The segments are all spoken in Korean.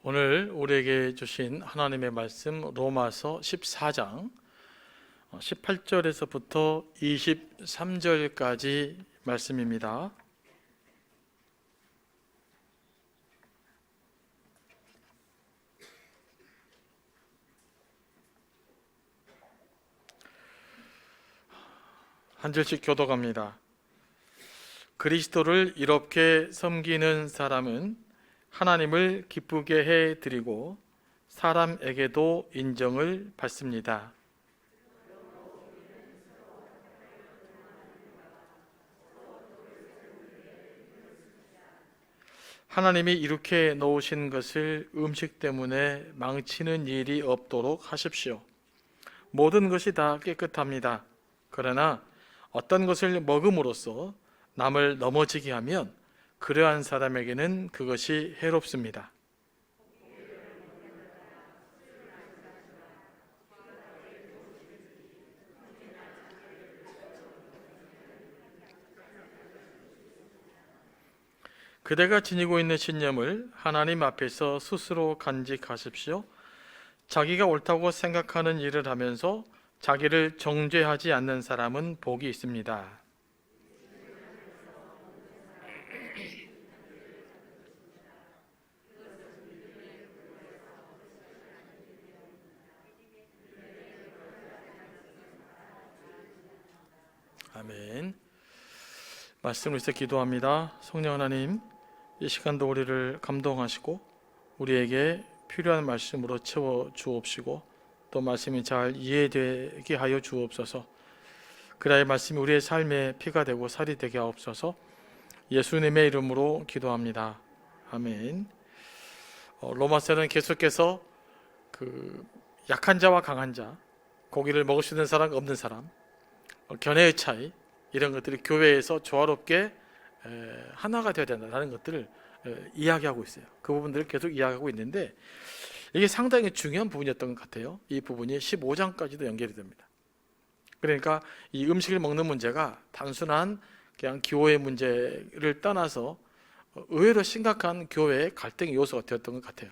오늘 우리에게 주신 하나님의 말씀 로마서 14장 18절에서부터 23절까지 말씀입니다. 한 절씩 교독합니다. 그리스도를 이렇게 섬기는 사람은 하나님을 기쁘게 해 드리고 사람에게도 인정을 받습니다. 하나님이 이렇게 놓으신 것을 음식 때문에 망치는 일이 없도록 하십시오. 모든 것이 다 깨끗합니다. 그러나 어떤 것을 먹음으로써 남을 넘어지게 하면 그러한 사람에게는 그것이 해롭습니다. 그대가 지니고 있는 신념을 하나님 앞에서 스스로 간직하십시오. 자기가 옳다고 생각하는 일을 하면서 자기를 정죄하지 않는 사람은 복이 있습니다. 아멘. 말씀을 위해서 기도합니다. 성령 하나님, 이 시간도 우리를 감동하시고 우리에게 필요한 말씀으로 채워 주옵시고 또 말씀이 잘 이해되게 하여 주옵소서. 그래야 말씀이 우리의 삶에 피가 되고 살이 되게 하옵소서. 예수님의 이름으로 기도합니다. 아멘. 로마서는 계속해서 약한 자와 강한 자, 고기를 먹을 수 있는 사람, 없는 사람, 견해의 차이, 이런 것들이 교회에서 조화롭게 하나가 되어야 된다는 것들을 이야기하고 있어요. 그 부분들을 계속 이야기하고 있는데 이게 상당히 중요한 부분이었던 것 같아요. 이 부분이 15장까지도 연결이 됩니다. 그러니까 이 음식을 먹는 문제가 단순한 그냥 기호의 문제를 떠나서 의외로 심각한 교회의 갈등의 요소가 되었던 것 같아요.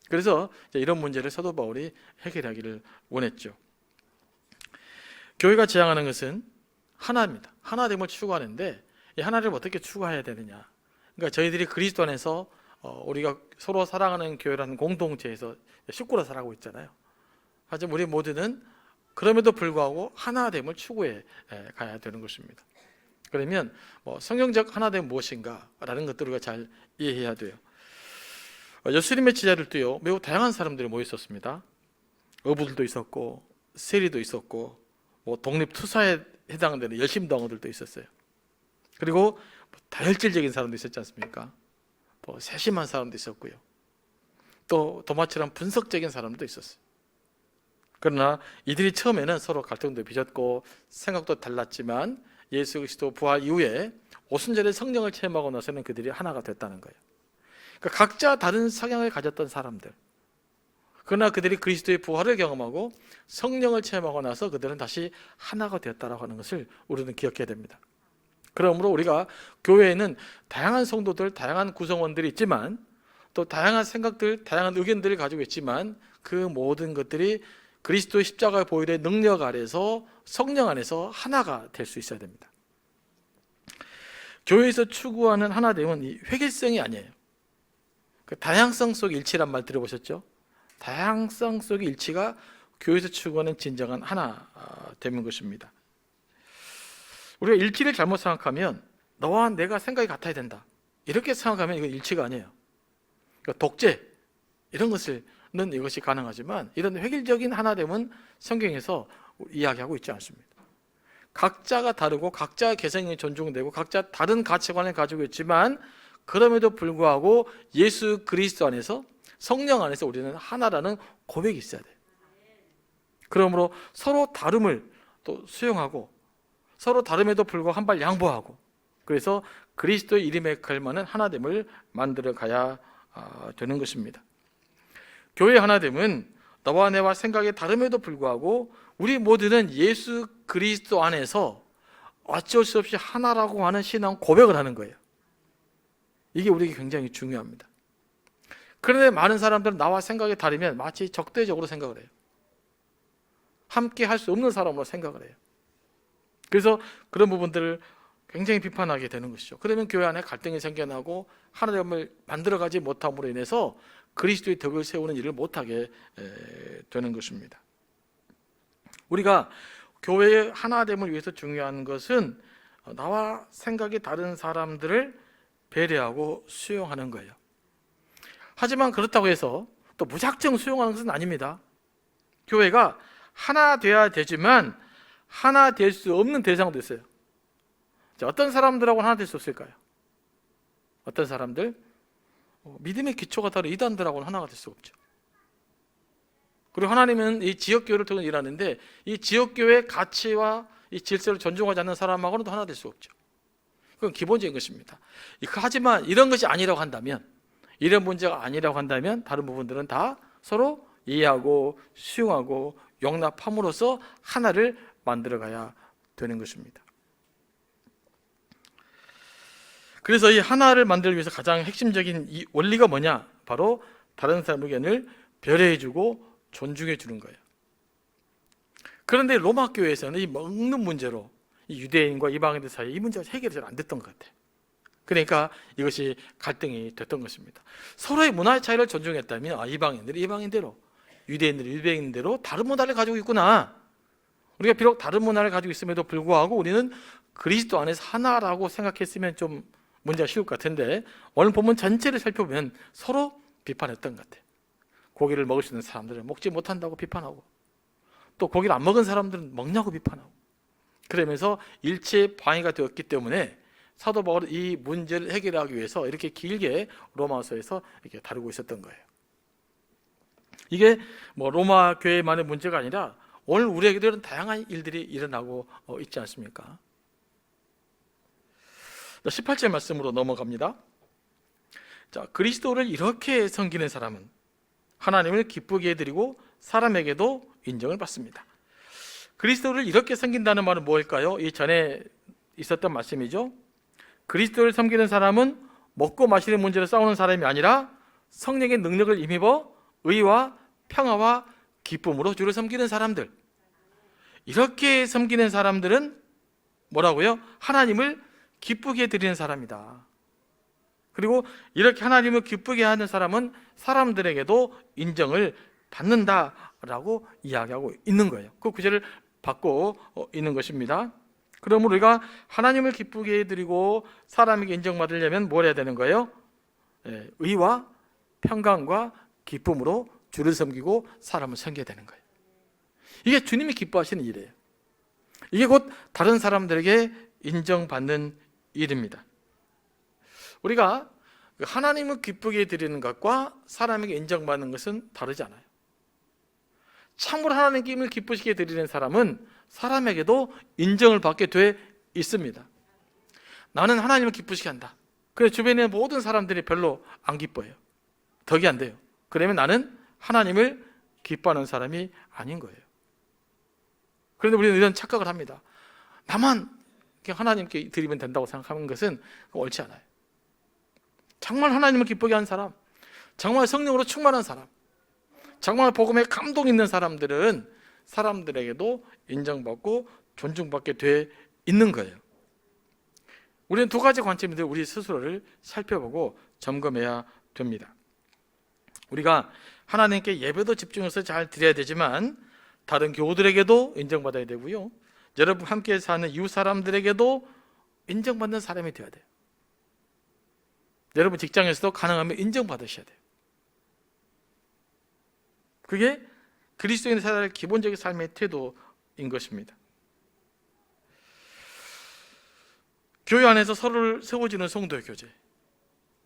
그래서 이런 문제를 사도 바울이 해결하기를 원했죠. 교회가 지향하는 것은 하나입니다. 하나됨을 추구하는데 이 하나를 어떻게 추구해야 되느냐. 그러니까 저희들이 그리스도 안에서 우리가 서로 사랑하는 교회라는 공동체에서 식구로 살아가고 있잖아요. 하지만 우리 모두는 그럼에도 불구하고 하나됨을 추구해 가야 되는 것입니다. 그러면 성경적 하나됨은 무엇인가 라는 것들을 우리가 잘 이해해야 돼요. 예수님의 제자들도요, 매우 다양한 사람들이 모여 있었습니다. 어부들도 있었고 세리도 있었고 독립투사에 해당되는 열심당원들도 있었어요. 그리고 다혈질적인 사람도 있었지 않습니까? 세심한 사람도 있었고요. 또 도마처럼 분석적인 사람도 있었어요. 그러나 이들이 처음에는 서로 갈등도 빚었고 생각도 달랐지만 예수 그리스도 부활 이후에 오순절에 성령을 체험하고 나서는 그들이 하나가 됐다는 거예요. 그러니까 각자 다른 성향을 가졌던 사람들, 그러나 그들이 그리스도의 부활을 경험하고 성령을 체험하고 나서 그들은 다시 하나가 되었다라고 하는 것을 우리는 기억해야 됩니다. 그러므로 우리가 교회에는 다양한 성도들, 다양한 구성원들이 있지만 또 다양한 생각들, 다양한 의견들을 가지고 있지만 그 모든 것들이 그리스도의 십자가의 보혈의 능력 아래서 성령 안에서 하나가 될 수 있어야 됩니다. 교회에서 추구하는 하나됨은 이 획일성이 아니에요. 그 다양성 속의 일치란 말 들어보셨죠? 다양성 속의 일치가 교회에서 추구하는 진정한 하나 되는 것입니다. 우리가 일치를 잘못 생각하면 너와 내가 생각이 같아야 된다 이렇게 생각하면 이건 일치가 아니에요. 그러니까 독재 이런 것은 이것이 가능하지만 이런 획일적인 하나됨은 성경에서 이야기하고 있지 않습니다. 각자가 다르고 각자의 개성이 존중되고 각자 다른 가치관을 가지고 있지만 그럼에도 불구하고 예수 그리스도 안에서 성령 안에서 우리는 하나라는 고백이 있어야 돼요. 그러므로 서로 다름을 또 수용하고 서로 다름에도 불구하고 한 발 양보하고 그래서 그리스도의 이름에 걸맞는 하나됨을 만들어 가야 되는 것입니다. 교회의 하나됨은 너와 내와 생각이 다름에도 불구하고 우리 모두는 예수 그리스도 안에서 어쩔 수 없이 하나라고 하는 신앙 고백을 하는 거예요. 이게 우리에게 굉장히 중요합니다. 그런데 많은 사람들은 나와 생각이 다르면 마치 적대적으로 생각을 해요. 함께 할 수 없는 사람으로 생각을 해요. 그래서 그런 부분들을 굉장히 비판하게 되는 것이죠. 그러면 교회 안에 갈등이 생겨나고 하나님을 만들어가지 못함으로 인해서 그리스도의 덕을 세우는 일을 못하게 되는 것입니다. 우리가 교회의 하나됨을 위해서 중요한 것은 나와 생각이 다른 사람들을 배려하고 수용하는 거예요. 하지만 그렇다고 해서 또 무작정 수용하는 것은 아닙니다. 교회가 하나 돼야 되지만 하나 될 수 없는 대상도 있어요. 자, 어떤 사람들하고는 하나 될 수 없을까요? 어떤 사람들? 믿음의 기초가 다른 이단들하고는 하나가 될 수 없죠. 그리고 하나님은 이 지역교회를 통해 일하는데 이 지역교회의 가치와 이 질서를 존중하지 않는 사람하고는 또 하나 될 수 없죠. 그건 기본적인 것입니다. 하지만 이런 것이 아니라고 한다면, 이런 문제가 아니라고 한다면 다른 부분들은 다 서로 이해하고 수용하고 용납함으로써 하나를 만들어가야 되는 것입니다. 그래서 이 하나를 만들기 위해서 가장 핵심적인 이 원리가 뭐냐? 바로 다른 사람 의견을 배려해주고 존중해주는 거예요. 그런데 로마 교회에서는 이 먹는 문제로 이 유대인과 이방인들 사이에 이 문제가 해결이 잘 안 됐던 것 같아요. 그러니까 이것이 갈등이 됐던 것입니다. 서로의 문화의 차이를 존중했다면 이방인들이 이방인대로, 유대인들이 유대인대로 다른 문화를 가지고 있구나. 우리가 비록 다른 문화를 가지고 있음에도 불구하고 우리는 그리스도 안에서 하나라고 생각했으면 좀 문제가 쉬울 것 같은데 오늘 본문 전체를 살펴보면 서로 비판했던 것 같아요. 고기를 먹을 수 있는 사람들은 먹지 못한다고 비판하고 또 고기를 안 먹은 사람들은 먹냐고 비판하고 그러면서 일체의 방해가 되었기 때문에 사도 바울은 이 문제를 해결하기 위해서 이렇게 길게 로마서에서 이렇게 다루고 있었던 거예요. 이게 뭐 로마 교회만의 문제가 아니라 오늘 우리에게도 이런 다양한 일들이 일어나고 있지 않습니까? 18절 말씀으로 넘어갑니다. 자, 그리스도를 이렇게 섬기는 사람은 하나님을 기쁘게 해드리고 사람에게도 인정을 받습니다. 그리스도를 이렇게 섬긴다는 말은 뭘까요? 이 전에 있었던 말씀이죠. 그리스도를 섬기는 사람은 먹고 마시는 문제로 싸우는 사람이 아니라 성령의 능력을 힘입어 의와 평화와 기쁨으로 주를 섬기는 사람들. 이렇게 섬기는 사람들은 뭐라고요? 하나님을 기쁘게 드리는 사람이다. 그리고 이렇게 하나님을 기쁘게 하는 사람은 사람들에게도 인정을 받는다라고 이야기하고 있는 거예요. 그 구절을 받고 있는 것입니다. 그러므로 우리가 하나님을 기쁘게 해드리고 사람에게 인정받으려면 뭘 해야 되는 거예요? 의와 평강과 기쁨으로 주를 섬기고 사람을 섬겨야 되는 거예요. 이게 주님이 기뻐하시는 일이에요. 이게 곧 다른 사람들에게 인정받는 일입니다. 우리가 하나님을 기쁘게 드리는 것과 사람에게 인정받는 것은 다르지 않아요. 참으로 하나님을 기쁘시게 드리는 사람은 사람에게도 인정을 받게 돼 있습니다. 나는 하나님을 기쁘시게 한다. 그래서 주변의 모든 사람들이 별로 안 기뻐해요. 덕이 안 돼요. 그러면 나는 하나님을 기뻐하는 사람이 아닌 거예요. 그런데 우리는 이런 착각을 합니다. 나만 하나님께 드리면 된다고 생각하는 것은 옳지 않아요. 정말 하나님을 기쁘게 하는 사람, 정말 성령으로 충만한 사람, 정말 복음에 감동 있는 사람들은 사람들에게도 인정받고 존중받게 돼 있는 거예요. 우리는 두 가지 관점인데 우리 스스로를 살펴보고 점검해야 됩니다. 우리가 하나님께 예배도 집중해서 잘 드려야 되지만 다른 교우들에게도 인정받아야 되고요. 여러분 함께 사는 이웃 사람들에게도 인정받는 사람이 되어야 돼요. 여러분 직장에서도 가능하면 인정받으셔야 돼요. 그게 그리스도인의 살아갈 기본적인 삶의 태도인 것입니다. 교회 안에서 서로를 세워주는 성도의 교제.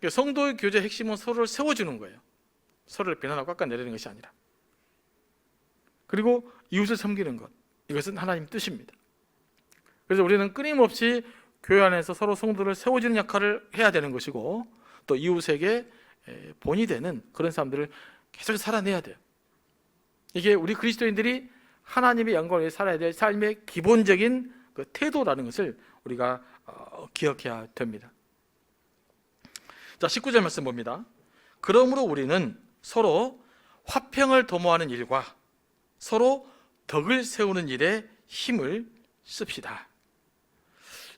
성도의 교제의 핵심은 서로를 세워주는 거예요. 서로를 비난하고 깎아내리는 것이 아니라. 그리고 이웃을 섬기는 것. 이것은 하나님 뜻입니다. 그래서 우리는 끊임없이 교회 안에서 서로 성도를 세워주는 역할을 해야 되는 것이고 또 이웃에게 본이 되는 그런 사람들을 계속 살아내야 돼요. 이게 우리 그리스도인들이 하나님의 영광을 위해 살아야 될 삶의 기본적인 그 태도라는 것을 우리가 기억해야 됩니다. 자, 19절 말씀 봅니다. 그러므로 우리는 서로 화평을 도모하는 일과 서로 덕을 세우는 일에 힘을 씁시다.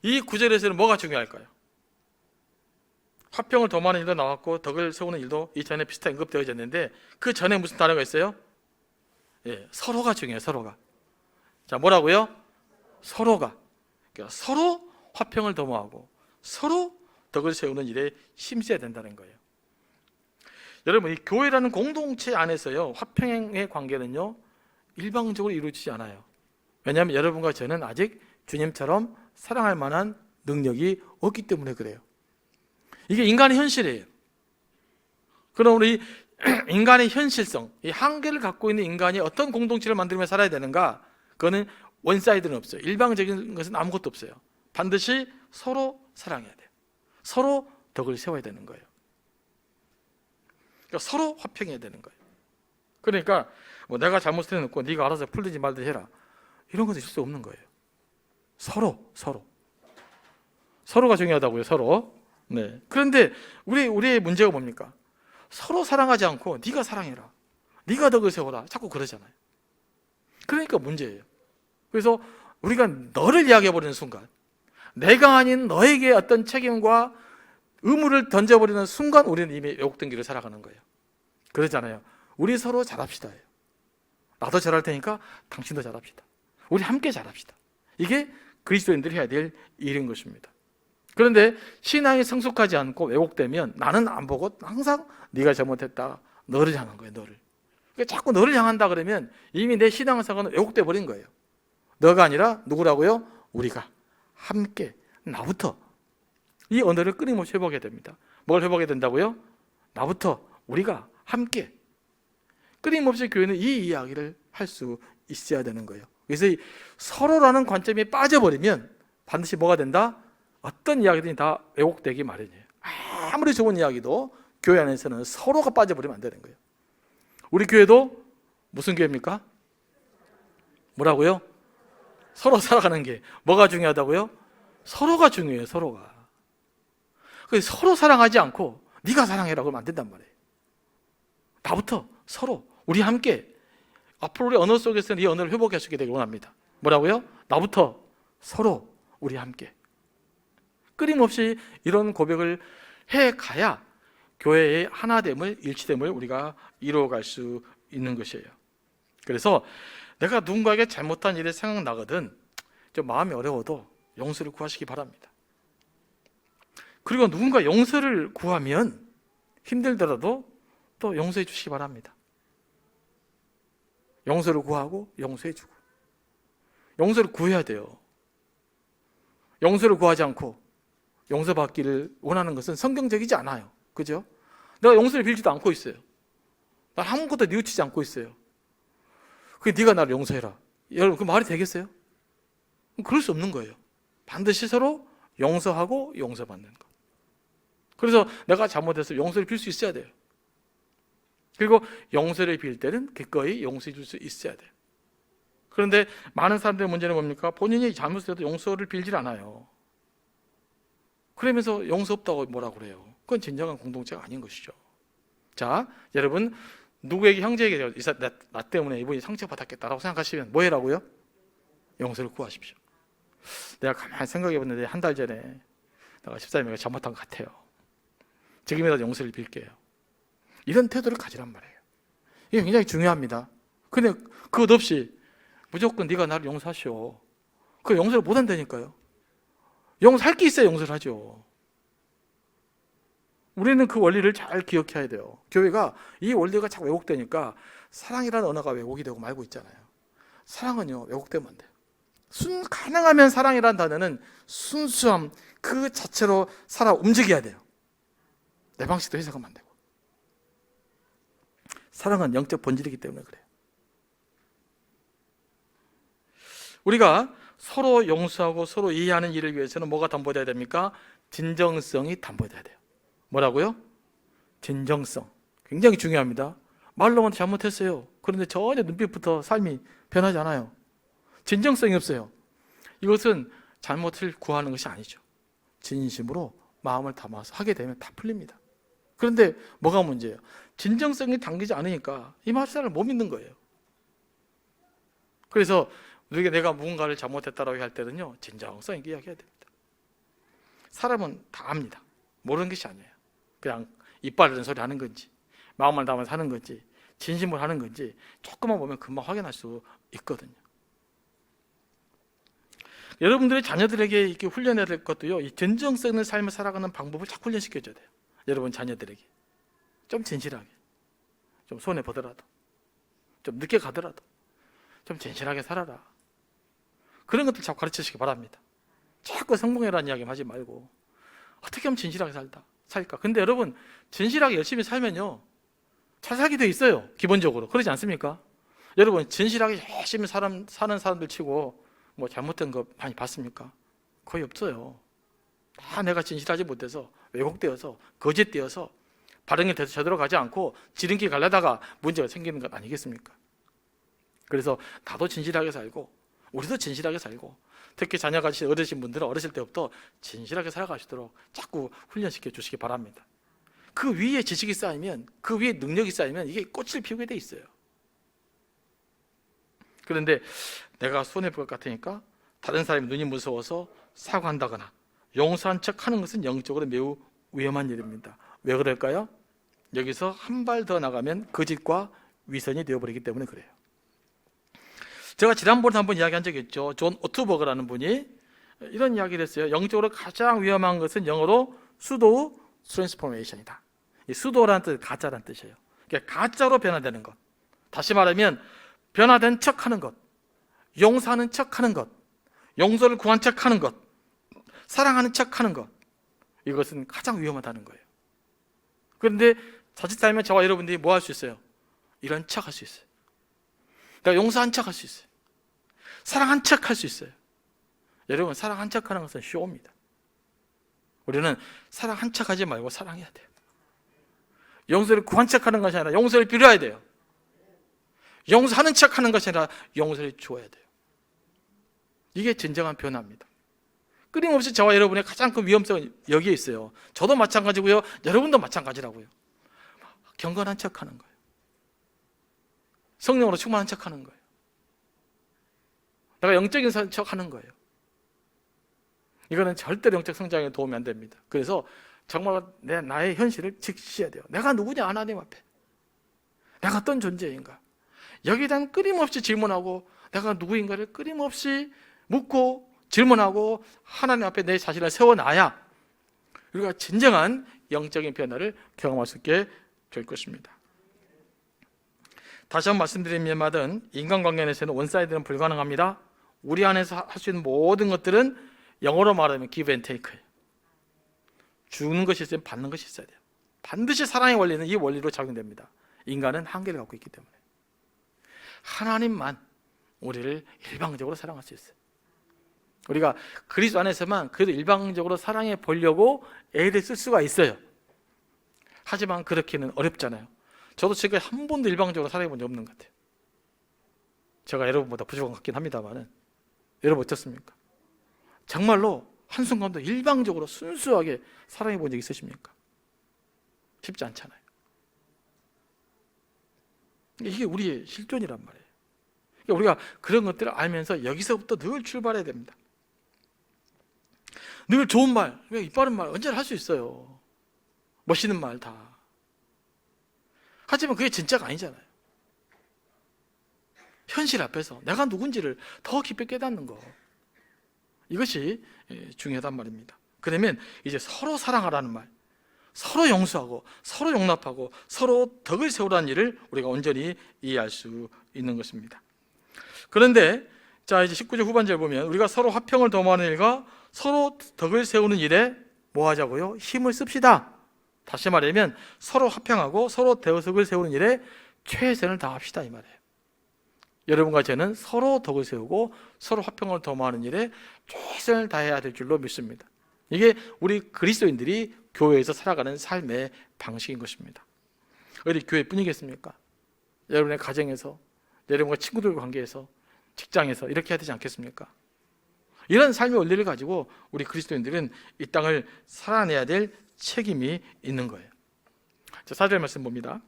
이 구절에서는 뭐가 중요할까요? 화평을 도모하는 일도 나왔고 덕을 세우는 일도 이전에 비슷하게 언급되어졌는데 그 전에 무슨 단어가 있어요? 서로가 중요해요. 서로가. 자, 뭐라고요? 서로가. 그러니까 서로 화평을 도모하고 서로 덕을 세우는 일에 힘써야 된다는 거예요. 여러분, 이 교회라는 공동체 안에서요, 화평의 관계는요 일방적으로 이루어지지 않아요. 왜냐하면 여러분과 저는 아직 주님처럼 사랑할 만한 능력이 없기 때문에 그래요. 이게 인간의 현실이에요. 그럼 우리 인간의 현실성, 이 한계를 갖고 있는 인간이 어떤 공동체를 만들며 살아야 되는가? 그거는 원사이드는 없어요. 일방적인 것은 아무것도 없어요. 반드시 서로 사랑해야 돼요. 서로 덕을 세워야 되는 거예요. 그러니까 서로 화평해야 되는 거예요. 그러니까 뭐 내가 잘못을 해놓고 네가 알아서 풀리지 말듯이 해라, 이런 것도 있을 수 없는 거예요. 서로가 중요하다고요. 서로. 네. 그런데 우리의 문제가 뭡니까? 서로 사랑하지 않고 네가 사랑해라, 네가 덕을 세워라, 자꾸 그러잖아요. 그러니까 문제예요. 그래서 우리가 너를 이야기해버리는 순간, 내가 아닌 너에게 어떤 책임과 의무를 던져버리는 순간 우리는 이미 왜곡된 길을 살아가는 거예요. 그러잖아요. 우리 서로 잘합시다. 나도 잘할 테니까 당신도 잘합시다. 우리 함께 잘합시다. 이게 그리스도인들이 해야 될 일인 것입니다. 그런데 신앙이 성숙하지 않고 왜곡되면 나는 안 보고 항상 네가 잘못했다, 너를 향한 거예요. 너를. 그러니까 자꾸 너를 향한다 그러면 이미 내 신앙사고는 왜곡돼 버린 거예요. 너가 아니라 누구라고요? 우리가 함께, 나부터 이 언어를 끊임없이 회복해야 됩니다. 뭘 회복해야 된다고요? 나부터, 우리가 함께. 끊임없이 교회는 이 이야기를 할 수 있어야 되는 거예요. 그래서 이 서로라는 관점이 빠져버리면 반드시 뭐가 된다? 어떤 이야기든지 다 왜곡되기 마련이에요. 아무리 좋은 이야기도 교회 안에서는 서로가 빠져버리면 안 되는 거예요. 우리 교회도 무슨 교회입니까? 뭐라고요? 서로 살아가는 게 뭐가 중요하다고요? 서로가 중요해요. 서로가. 그래서 서로 사랑하지 않고 네가 사랑해라고 하면 안 된단 말이에요. 나부터, 서로, 우리 함께. 앞으로 우리 언어 속에서는 이 언어를 회복할 수 있게 되길 원합니다. 뭐라고요? 나부터, 서로, 우리 함께. 끊임없이 이런 고백을 해가야 교회의 하나됨을, 일치됨을 우리가 이루어갈 수 있는 것이에요. 그래서 내가 누군가에게 잘못한 일이 생각나거든 좀 마음이 어려워도 용서를 구하시기 바랍니다. 그리고 누군가 용서를 구하면 힘들더라도 또 용서해 주시기 바랍니다. 용서를 구하고 용서해 주고. 용서를 구해야 돼요. 용서를 구하지 않고 용서받기를 원하는 것은 성경적이지 않아요. 그죠? 내가 용서를 빌지도 않고 있어요. 난 아무것도 뉘우치지 않고 있어요. 그게 네가 나를 용서해라. 여러분, 그 말이 되겠어요? 그럴 수 없는 거예요. 반드시 서로 용서하고 용서받는 것. 그래서 내가 잘못해서 용서를 빌 수 있어야 돼요. 그리고 용서를 빌 때는 기꺼이 용서해 줄 수 있어야 돼요. 그런데 많은 사람들의 문제는 뭡니까? 본인이 잘못해도 용서를 빌질 않아요. 그러면서 용서 없다고 뭐라 그래요? 그건 진정한 공동체가 아닌 것이죠. 자, 여러분, 누구에게, 형제에게 나 때문에 이분이 상처받았겠다라고 생각하시면 뭐 해라고요? 용서를 구하십시오. 내가 가만히 생각해 봤는데 한 달 전에 내가 집사님에게 잘못한 것 같아요. 지금이라도 용서를 빌게요. 이런 태도를 가지란 말이에요. 이게 굉장히 중요합니다. 근데 그것 없이 무조건 네가 나를 용서하시오, 그 용서를 못 한다니까요. 용서할 게 있어야 용서를 하죠. 우리는 그 원리를 잘 기억해야 돼요. 교회가 이 원리가 자꾸 왜곡되니까 사랑이라는 언어가 왜곡이 되고 말고 있잖아요. 사랑은요, 왜곡되면 안 돼요. 가능하면 사랑이라는 단어는 순수함 그 자체로 살아 움직여야 돼요. 내 방식도 해석하면 안 되고. 사랑은 영적 본질이기 때문에 그래요. 우리가 서로 용서하고 서로 이해하는 일을 위해서는 뭐가 담보돼야 됩니까? 진정성이 담보돼야 돼요. 뭐라고요? 진정성. 굉장히 중요합니다. 말로만 잘못했어요. 그런데 전혀 눈빛부터 삶이 변하지 않아요. 진정성이 없어요. 이것은 잘못을 구하는 것이 아니죠. 진심으로 마음을 담아서 하게 되면 다 풀립니다. 그런데 뭐가 문제예요? 진정성이 담기지 않으니까 이 말씀을 못 믿는 거예요. 그래서 우리가 내가 무언가를 잘못했다라고 할 때는요, 진정성 있게 이야기해야 됩니다. 사람은 다 압니다. 모르는 것이 아니에요. 그냥 이빨 소리 하는 건지, 마음을 담아서 하는 건지, 진심으로 하는 건지 조금만 보면 금방 확인할 수 있거든요. 여러분들의 자녀들에게 이렇게 훈련해야 될 것도요, 이 진정성 있는 삶을 살아가는 방법을 자꾸 훈련시켜줘야 돼요. 여러분 자녀들에게 좀 진실하게, 좀 손해 보더라도, 좀 늦게 가더라도 좀 진실하게 살아라. 그런 것들 자꾸 가르치시기 바랍니다. 자꾸 성공해라는 이야기 하지 말고 어떻게 하면 진실하게 살까? 근데 여러분, 진실하게 열심히 살면요, 잘 살게 돼 있어요. 기본적으로. 그러지 않습니까? 여러분, 진실하게 열심히 사는 사람들 치고 뭐 잘못된 거 많이 봤습니까? 거의 없어요. 다 내가 진실하지 못해서, 왜곡되어서, 거짓되어서, 바른 길 제대로 가지 않고 지름길 가려다가 문제가 생기는 것 아니겠습니까? 그래서 나도 진실하게 살고, 우리도 진실하게 살고, 특히 자녀가 어르신 분들은 어르실 때부터 진실하게 살아가시도록 자꾸 훈련시켜 주시기 바랍니다. 그 위에 지식이 쌓이면, 그 위에 능력이 쌓이면 이게 꽃을 피우게 돼 있어요. 그런데 내가 손해볼 것 같으니까 다른 사람이 눈이 무서워서 사과한다거나 용서한 척 하는 것은 영적으로 매우 위험한 일입니다. 왜 그럴까요? 여기서 한 발 더 나가면 거짓과 위선이 되어버리기 때문에 그래요. 제가 지난번에 한번 이야기한 적이 있죠. 존 오투버그라는 분이 이런 이야기를 했어요. 영적으로 가장 위험한 것은 영어로 수도 트랜스포메이션이다. 이 수도라는 뜻은 가짜라는 뜻이에요. 그러니까 가짜로 변화되는 것. 다시 말하면 변화된 척하는 것, 용서하는 척하는 것, 용서를 구한 척하는 것, 사랑하는 척하는 것, 이것은 가장 위험하다는 거예요. 그런데 자칫 살면 저와 여러분들이 뭐 할 수 있어요? 이런 척 할 수 있어요. 내가 용서한 척 할 수 있어요. 사랑한 척 할 수 있어요. 여러분, 사랑한 척 하는 것은 쇼입니다. 우리는 사랑한 척 하지 말고 사랑해야 돼요. 용서를 구한 척 하는 것이 아니라 용서를 빌어야 돼요. 용서하는 척 하는 것이 아니라 용서를 주어야 돼요. 이게 진정한 변화입니다. 끊임없이 저와 여러분의 가장 큰 위험성은 여기에 있어요. 저도 마찬가지고요, 여러분도 마찬가지라고요. 경건한 척 하는 거예요. 성령으로 충만한 척 하는 거예요. 내가 영적인 척 하는 거예요. 이거는 절대로 영적 성장에 도움이 안 됩니다. 그래서 정말 나의 현실을 직시해야 돼요. 내가 누구냐, 하나님 앞에. 내가 어떤 존재인가. 여기에 대한 끊임없이 질문하고, 내가 누구인가를 끊임없이 묻고 질문하고 하나님 앞에 내 자신을 세워놔야 우리가 진정한 영적인 변화를 경험할 수 있게 될 것입니다. 다시 한번 말씀드립니다만, 인간관계에서는 원사이드는 불가능합니다. 우리 안에서 할 수 있는 모든 것들은 영어로 말하면 give and take예요. 주는 것이 있으면 받는 것이 있어야 돼요. 반드시 사랑의 원리는 이 원리로 작용됩니다. 인간은 한계를 갖고 있기 때문에. 하나님만 우리를 일방적으로 사랑할 수 있어요. 우리가 그리스도 안에서만 그래도 일방적으로 사랑해 보려고 애를 쓸 수가 있어요. 하지만 그렇게는 어렵잖아요. 저도 지금까지 한 번도 일방적으로 사랑해 본 적 없는 것 같아요. 제가 여러분보다 부족한 것 같긴 합니다만, 여러분 어떻습니까? 정말로 한순간도 일방적으로 순수하게 사랑해 본 적 있으십니까? 쉽지 않잖아요. 이게 우리의 실존이란 말이에요. 그러니까 우리가 그런 것들을 알면서 여기서부터 늘 출발해야 됩니다. 늘 좋은 말, 이빠른 말 언제나 할 수 있어요. 멋있는 말 다. 하지만 그게 진짜가 아니잖아요. 현실 앞에서 내가 누군지를 더 깊이 깨닫는 것, 이것이 중요하단 말입니다. 그러면 이제 서로 사랑하라는 말, 서로 용서하고 서로 용납하고 서로 덕을 세우라는 일을 우리가 온전히 이해할 수 있는 것입니다. 그런데 자, 이제 19절 후반절 보면 우리가 서로 화평을 도모하는 일과 서로 덕을 세우는 일에 뭐 하자고요? 힘을 씁시다. 다시 말하면 서로 화평하고 서로 덕을 세우는 일에 최선을 다합시다, 이 말이에요. 여러분과 저는 서로 덕을 세우고 서로 화평을 도모하는 일에 최선을 다해야 될 줄로 믿습니다. 이게 우리 그리스도인들이 교회에서 살아가는 삶의 방식인 것입니다. 어디 교회뿐이겠습니까? 여러분의 가정에서, 여러분과 친구들과 관계에서, 직장에서 이렇게 해야 되지 않겠습니까? 이런 삶의 원리를 가지고 우리 그리스도인들은 이 땅을 살아내야 될 책임이 있는 거예요. 자, 4절 말씀 봅니다.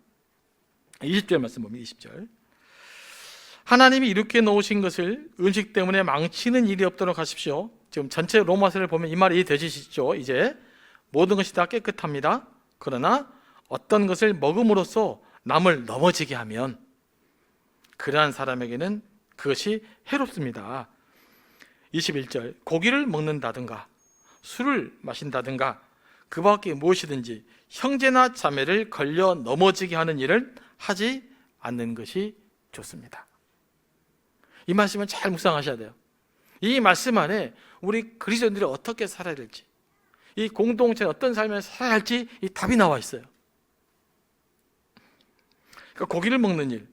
20절 말씀 봅니다. 20절. 하나님이 이렇게 놓으신 것을 음식 때문에 망치는 일이 없도록 하십시오. 지금 전체 로마서를 보면 이 말이 되시죠. 이제 모든 것이 다 깨끗합니다. 그러나 어떤 것을 먹음으로써 남을 넘어지게 하면 그러한 사람에게는 그것이 해롭습니다. 21절. 고기를 먹는다든가 술을 마신다든가 그 밖에 무엇이든지 형제나 자매를 걸려 넘어지게 하는 일을 하지 않는 것이 좋습니다. 이 말씀은 잘 묵상하셔야 돼요. 이 말씀 안에 우리 그리스도인들이 어떻게 살아야 될지, 이 공동체는 어떤 삶을 살아야 할지 이 답이 나와 있어요. 그러니까 고기를 먹는 일,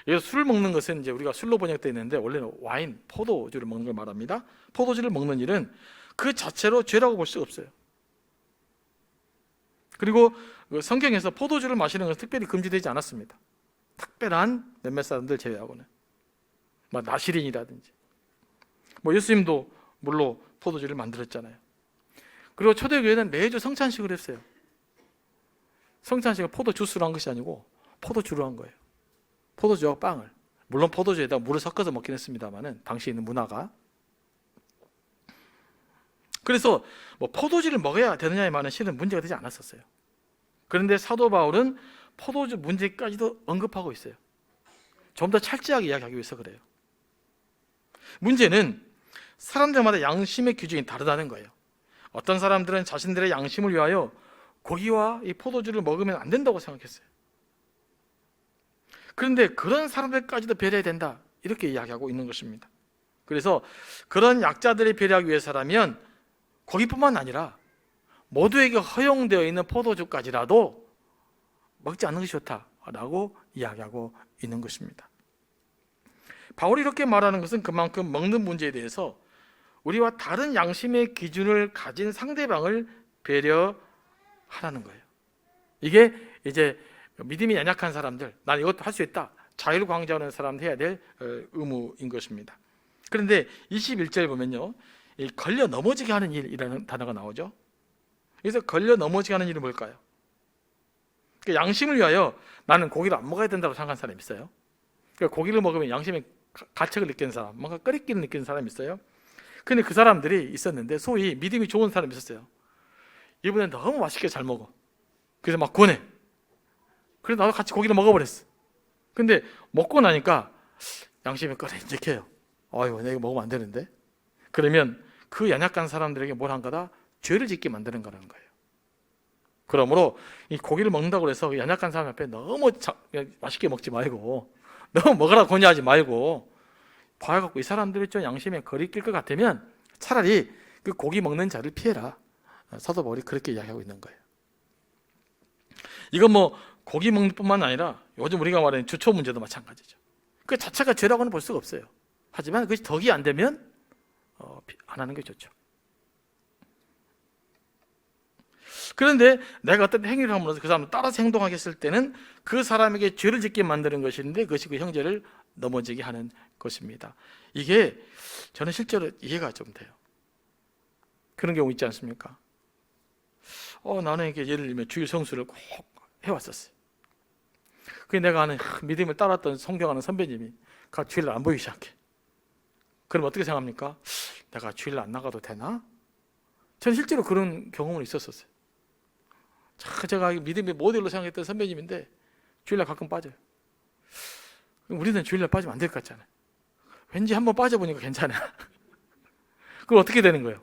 여기서 술을 먹는 것은 이제 우리가 술로 번역되어 있는데 원래는 와인, 포도주를 먹는 걸 말합니다. 포도주를 먹는 일은 그 자체로 죄라고 볼 수가 없어요. 그리고 성경에서 포도주를 마시는 것은 특별히 금지되지 않았습니다. 특별한 몇몇 사람들 제외하고는, 뭐 나시린이라든지, 뭐 예수님도 물로 포도주를 만들었잖아요. 그리고 초대교회는 매주 성찬식을 했어요. 성찬식은 포도 주스로 한 것이 아니고 포도주로 한 거예요. 포도주와 빵을, 물론 포도주에다 물을 섞어서 먹긴 했습니다만은 당시 있는 문화가. 그래서 뭐 포도주를 먹어야 되느냐에 많은 실은 문제가 되지 않았었어요. 그런데 사도 바울은 포도주 문제까지도 언급하고 있어요. 좀 더 철저하게 이야기하기 위해서 그래요. 문제는 사람들마다 양심의 기준이 다르다는 거예요. 어떤 사람들은 자신들의 양심을 위하여 고기와 이 포도주를 먹으면 안 된다고 생각했어요. 그런데 그런 사람들까지도 배려해야 된다, 이렇게 이야기하고 있는 것입니다. 그래서 그런 약자들을 배려하기 위해서라면 고기뿐만 아니라 모두에게 허용되어 있는 포도주까지라도 먹지 않는 것이 좋다라고 이야기하고 있는 것입니다. 바울이 이렇게 말하는 것은 그만큼 먹는 문제에 대해서 우리와 다른 양심의 기준을 가진 상대방을 배려하라는 거예요. 이게 이제 믿음이 연약한 사람들, 난 이것도 할 수 있다, 자율광자하는 사람들 해야 될 의무인 것입니다. 그런데 21절 보면요, 이 걸려 넘어지게 하는 일이라는 단어가 나오죠. 그래서 걸려 넘어지게 하는 일이 뭘까요? 그러니까 양심을 위하여 나는 고기를 안 먹어야 된다고 생각하는 사람이 있어요. 그러니까 고기를 먹으면 양심의 가책을 느끼는 사람, 뭔가 꺼리끼를 느끼는 사람이 있어요. 근데 그 사람들이 있었는데, 소위 믿음이 좋은 사람이 있었어요. 이번엔 너무 맛있게 잘 먹어. 그래서 막 권해. 그래서 나도 같이 고기를 먹어버렸어. 근데 먹고 나니까 양심이 꺼리적해요. 아유, 내가 이거 먹으면 안 되는데. 그러면 그 연약한 사람들에게 뭘 한 거다? 죄를 짓게 만드는 거라는 거예요. 그러므로 이 고기를 먹는다고 해서 연약한 사람 앞에 너무 맛있게 먹지 말고, 너무 먹으라고 권유하지 말고, 봐갖고 이 사람들이 좀 양심에 거리낄 것 같으면 차라리 그 고기 먹는 자를 피해라. 사도 바울이 그렇게 이야기하고 있는 거예요. 이건 뭐 고기 먹는 뿐만 아니라 요즘 우리가 말하는 주초 문제도 마찬가지죠. 그 자체가 죄라고는 볼 수가 없어요. 하지만 그것이 덕이 안 되면 안 하는 게 좋죠. 그런데 내가 어떤 행위를 함으로써 그 사람을 따라서 행동하게 했을 때는 그 사람에게 죄를 짓게 만드는 것인데, 그것이 그 형제를 넘어지게 하는 것입니다. 이게 저는 실제로 이해가 좀 돼요. 그런 경우 있지 않습니까? 나는 이게 예를 들면 주일 성수를 꼭 해왔었어요. 그게 내가 아는 믿음을 따랐던 성경하는 선배님이 주일날 안 보이기 시작해. 그럼 어떻게 생각합니까? 내가 주일날 안 나가도 되나? 저는 실제로 그런 경험은 있었어요. 제가 믿음의 모델로 생각했던 선배님인데 주일날 가끔 빠져요. 우리는 주일날 빠지면 안 될 것 같잖아요. 왠지 한번 빠져보니까 괜찮아. 그럼 어떻게 되는 거예요?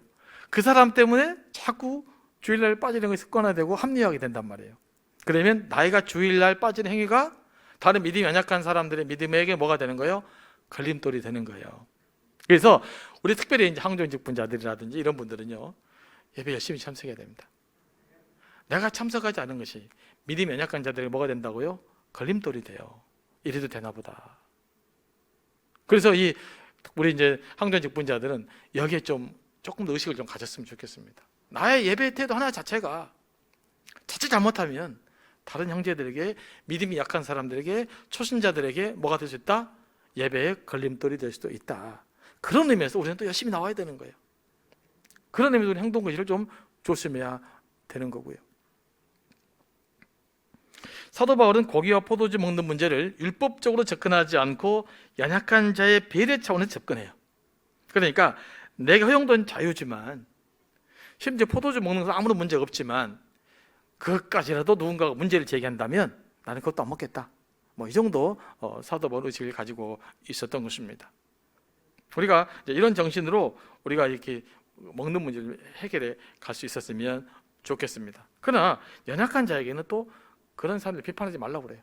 그 사람 때문에 자꾸 주일날 빠지는 것이 습관화되고 합리화하게 된단 말이에요. 그러면 나이가 주일날 빠지는 행위가 다른 믿음이 연약한 사람들의 믿음에게 뭐가 되는 거예요? 걸림돌이 되는 거예요. 그래서 우리 특별히 이제 항존직분자들이라든지 이런 분들은요, 예배 열심히 참석해야 됩니다. 내가 참석하지 않은 것이 믿음이 연약한 자들에게 뭐가 된다고요? 걸림돌이 돼요. 이래도 되나 보다. 그래서 우리 이제 항존직분자들은 여기에 조금 더 의식을 좀 가졌으면 좋겠습니다. 나의 예배 태도 하나 자체가 자칫 잘못하면 다른 형제들에게, 믿음이 약한 사람들에게, 초신자들에게 뭐가 될 수 있다? 예배의 걸림돌이 될 수도 있다. 그런 의미에서 우리는 또 열심히 나와야 되는 거예요. 그런 의미에서 우리 행동 거지를 좀 조심해야 되는 거고요. 사도 바울은 고기와 포도주 먹는 문제를 율법적으로 접근하지 않고 연약한 자의 배려 차원에서 접근해요. 그러니까 내가 허용된 자유지만, 심지어 포도주 먹는 것은 아무런 문제가 없지만 그것까지라도 누군가가 문제를 제기한다면 나는 그것도 안 먹겠다, 이 정도 사도 바울 의식을 가지고 있었던 것입니다. 우리가 이런 정신으로 우리가 이렇게 먹는 문제를 해결해 갈 수 있었으면 좋겠습니다. 그러나 연약한 자에게는 또 그런 사람들 비판하지 말라고 그래요.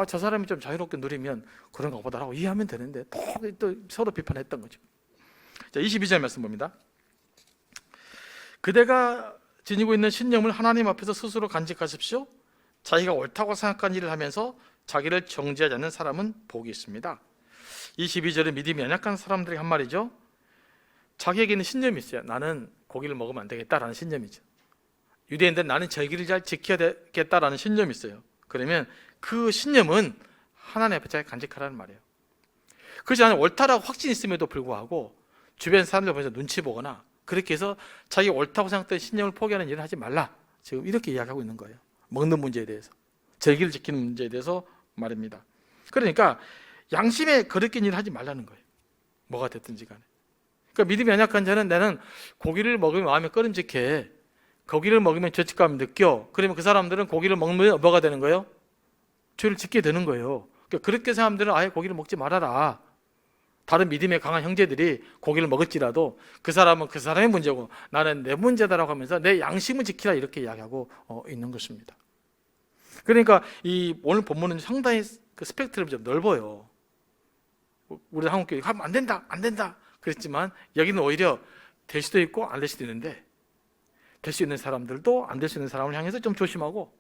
저 사람이 좀 자유롭게 누리면 그런 것보다라고 이해하면 되는데 또 서로 비판했던 거죠. 자, 22절 말씀 봅니다. 그대가 지니고 있는 신념을 하나님 앞에서 스스로 간직하십시오. 자기가 옳다고 생각한 일을 하면서 자기를 정죄하지 않는 사람은 복이 있습니다. 22절에 믿음이 연약한 사람들이 한 말이죠. 자기에게는 신념이 있어요. 나는 고기를 먹으면 안 되겠다라는 신념이죠. 유대인들은 나는 절기를 잘 지켜야 되겠다라는 신념이 있어요. 그러면 그 신념은 하나님 앞에 잘 간직하라는 말이에요. 그렇지 않으면 옳다라고 확신이 있음에도 불구하고 주변 사람들 보면서 눈치 보거나 그렇게 해서 자기가 옳다고 생각된 신념을 포기하는 일을 하지 말라, 지금 이렇게 이야기하고 있는 거예요. 먹는 문제에 대해서, 절기를 지키는 문제에 대해서 말입니다. 그러니까 양심에 거리낀 일을 하지 말라는 거예요. 뭐가 됐든지 간에. 그러니까 믿음이 연약한 자는 나는 고기를 먹으면 마음이 꺼림직해, 고기를 먹으면 죄책감을 느껴. 그러면 그 사람들은 고기를 먹으면 뭐가 되는 거예요? 죄를 짓게 되는 거예요. 그러니까 그렇게 사람들은 아예 고기를 먹지 말아라. 다른 믿음의 강한 형제들이 고기를 먹을지라도 그 사람은 그 사람의 문제고 나는 내 문제다라고 하면서 내 양심을 지키라, 이렇게 이야기하고 있는 것입니다. 그러니까 이 오늘 본문은 상당히 그 스펙트럼이 좀 넓어요. 우리 한국교회 하면 안 된다 그랬지만 여기는 오히려 될 수도 있고 안 될 수도 있는데, 될 수 있는 사람들도 안 될 수 있는 사람을 향해서 좀 조심하고,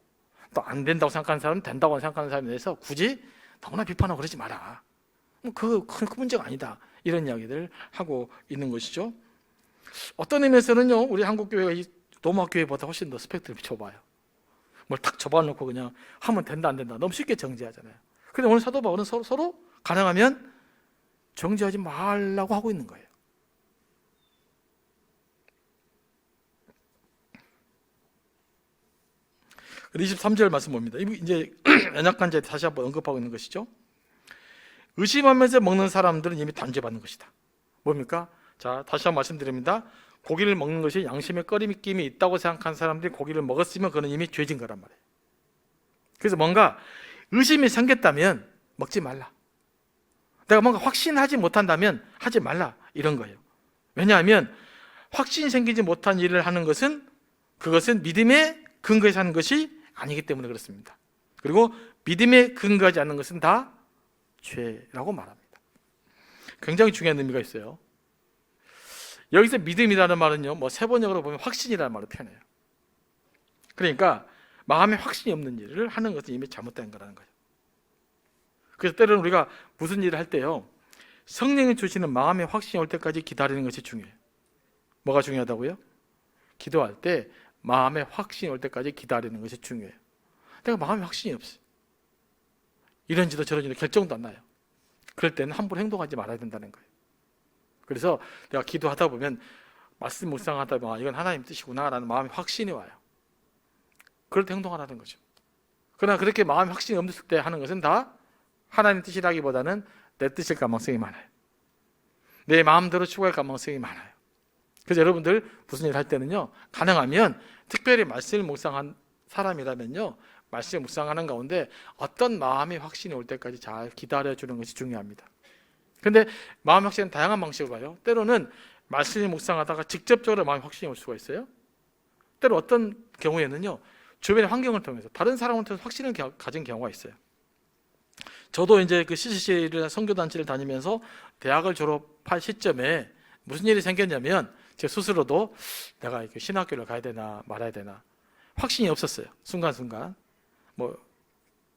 또 안 된다고 생각하는 사람은 된다고 생각하는 사람에 대해서 굳이 너무나 비판하고 그러지 마라. 그 문제가 아니다, 이런 이야기를 하고 있는 것이죠. 어떤 의미에서는요, 우리 한국교회가 이 로마교회보다 훨씬 더 스펙트럼이 좁아요. 뭘 탁 접어놓고 그냥 하면 된다 안 된다 너무 쉽게 정죄하잖아요. 그런데 오늘 사도 바울은 서로 가능하면 정죄하지 말라고 하고 있는 거예요. 그리고 23절 말씀 봅니다. 이제 연약한 자에 다시 한번 언급하고 있는 것이죠. 의심하면서 먹는 사람들은 이미 단죄받는 것이다. 뭡니까? 자, 다시 한번 말씀드립니다. 고기를 먹는 것이 양심의 꺼림낌이 있다고 생각한 사람들이 고기를 먹었으면 그는 이미 죄진 거란 말이에요. 그래서 뭔가 의심이 생겼다면 먹지 말라. 내가 뭔가 확신하지 못한다면 하지 말라, 이런 거예요. 왜냐하면 확신이 생기지 못한 일을 하는 것은 그것은 믿음의 근거에서 하는 것이 아니기 때문에 그렇습니다. 그리고 믿음에 근거하지 않는 것은 다 죄라고 말합니다. 굉장히 중요한 의미가 있어요. 여기서 믿음이라는 말은요, 세 번역으로 보면 확신이라는 말을 표현해요. 그러니까 마음에 확신이 없는 일을 하는 것은 이미 잘못된 거라는 거예요. 그래서 때로는 우리가 무슨 일을 할 때요, 성령이 주시는 마음의 확신이 올 때까지 기다리는 것이 중요해요. 뭐가 중요하다고요? 기도할 때 마음의 확신이 올 때까지 기다리는 것이 중요해요. 내가 마음의 확신이 없어요. 이런지도 저런지도 결정도 안 나요. 그럴 때는 함부로 행동하지 말아야 된다는 거예요. 그래서 내가 기도하다 보면 말씀 묵상하다 보면 이건 하나님 뜻이구나라는 마음의 확신이 와요. 그럴 때 행동하라는 거죠. 그러나 그렇게 마음의 확신이 없을 때 하는 것은 다 하나님 뜻이라기보다는 내 뜻일 가능성이 많아요. 내 마음대로 추구할 가능성이 많아요. 그래서 여러분들 무슨 일을 할 때는요, 가능하면 특별히 말씀을 묵상한 사람이라면요, 말씀을 묵상하는 가운데 어떤 마음의 확신이 올 때까지 잘 기다려주는 것이 중요합니다. 그런데 마음의 확신은 다양한 방식으로 봐요. 때로는 말씀을 묵상하다가 직접적으로 마음의 확신이 올 수가 있어요. 때로 어떤 경우에는요, 주변의 환경을 통해서 다른 사람을 통해서 확신을 가진 경우가 있어요. 저도 이제 그 CCC를 선교단체를 다니면서 대학을 졸업할 시점에 무슨 일이 생겼냐면 제 스스로도 내가 이렇게 신학교를 가야 되나 말아야 되나 확신이 없었어요. 순간순간.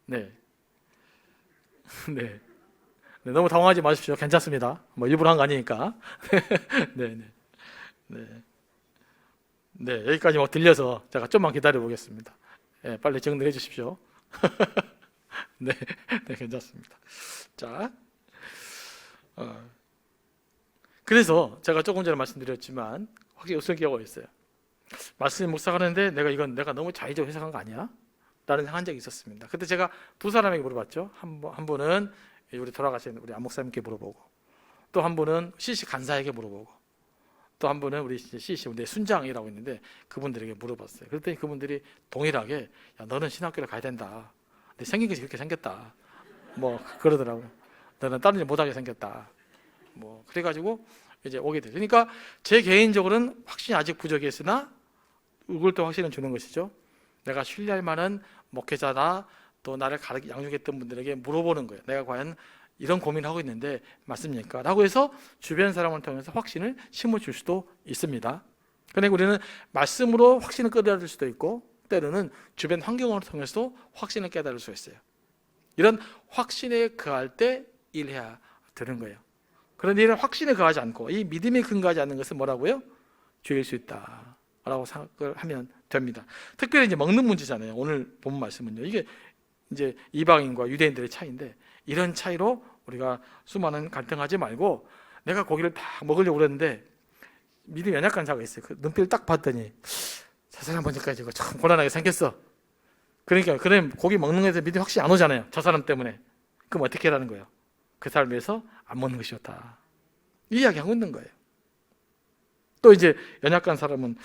네. 너무 당황하지 마십시오. 괜찮습니다. 일부러 한 거 아니니까. 네, 여기까지 들려서 제가 좀만 기다려 보겠습니다. 네, 빨리 정리해 주십시오. 네, 괜찮습니다. 자, 그래서 제가 조금 전에 말씀드렸지만 확실히 어떤 경우가 있어요. 말씀 묵상하는데 내가 너무 자의적으로 해석한 거 아니야? 라는 생각한 적이 있었습니다. 그때 제가 두 사람에게 물어봤죠. 한 분은 우리 돌아가신 우리 안 목사님께 물어보고, 또 한 분은 CC 간사에게 물어보고, 또 한 분은 우리 CC 우리 순장이라고 있는데 그분들에게 물어봤어요. 그랬더니 그분들이 동일하게 야, 너는 신학교를 가야 된다. 근데 생긴 것이 그렇게 생겼다. 뭐 그러더라고요. 너는 다른 일 못하게 생겼다. 뭐 그래가지고 이제 오게 돼요. 그러니까 제 개인적으로는 확신이 아직 부족했으나 이걸 또 확신을 주는 것이죠. 내가 신뢰할 만한 목회자나 또 나를 양육했던 분들에게 물어보는 거예요. 내가 과연 이런 고민을 하고 있는데 맞습니까? 라고 해서 주변 사람을 통해서 확신을 심어줄 수도 있습니다. 그러니까 우리는 말씀으로 확신을 깨달을 수도 있고 때로는 주변 환경을 통해서도 확신을 깨달을 수 있어요. 이런 확신에 거할 때 일해야 되는 거예요. 그런데 이런 확신에 거하지 않고 이 믿음에 근거하지 않는 것은 뭐라고요? 죄일 수 있다 라고 생각을 하면 됩니다. 특별히 이제 먹는 문제잖아요. 오늘 본 말씀은요. 이게 이제 이방인과 유대인들의 차이인데 이런 차이로 우리가 수많은 갈등하지 말고 내가 고기를 다 먹으려고 그랬는데 믿음이 연약한 자가 있어요. 그 눈빛을 딱 봤더니 저 사람 보니까 이거 참 곤란하게 생겼어. 그러니까 그래 고기 먹는 것에 믿음이 확실히 안 오잖아요. 저 사람 때문에. 그럼 어떻게 하라는 거예요? 그 사람을 위해서 안 먹는 것이 좋다. 이 이야기하고 있는 거예요. 또 이제 연약한 사람은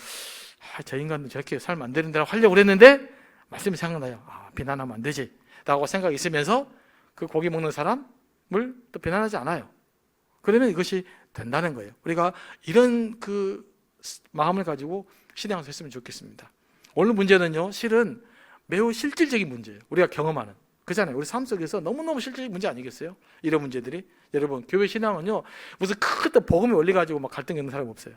저 인간도 저렇게 살면 안 되는데 하려고 그랬는데 말씀이 생각나요. 비난하면 안 되지 라고 생각이 있으면서 그 고기 먹는 사람을 또 비난하지 않아요. 그러면 이것이 된다는 거예요. 우리가 이런 그 마음을 가지고 신앙을 했으면 좋겠습니다. 오늘 문제는요, 실은 매우 실질적인 문제예요. 우리가 경험하는. 그잖아요. 우리 삶 속에서 너무너무 실질적인 문제 아니겠어요? 이런 문제들이. 여러분, 교회 신앙은요, 무슨 큰 복음이 올려가지고 막 갈등 있는 사람이 없어요.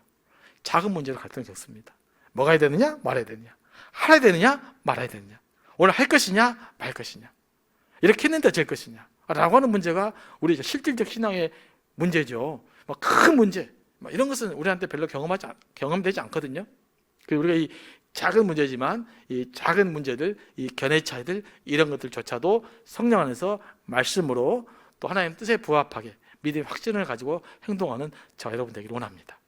작은 문제로 갈등을 겪습니다. 뭐가 해야 되느냐? 말아야 되느냐? 할아야 되느냐? 말아야 되느냐? 오늘 할 것이냐? 말 것이냐? 이렇게 했는데 될 것이냐? 라고 하는 문제가 우리 실질적 신앙의 문제죠. 막 큰 문제, 막 이런 것은 우리한테 별로 경험되지 않거든요. 그리고 우리가 이 작은 문제지만 이 작은 문제들, 이 견해 차이들 이런 것들조차도 성령 안에서 말씀으로 또 하나님 뜻에 부합하게 믿음의 확신을 가지고 행동하는 저와 여러분 되기를 원합니다.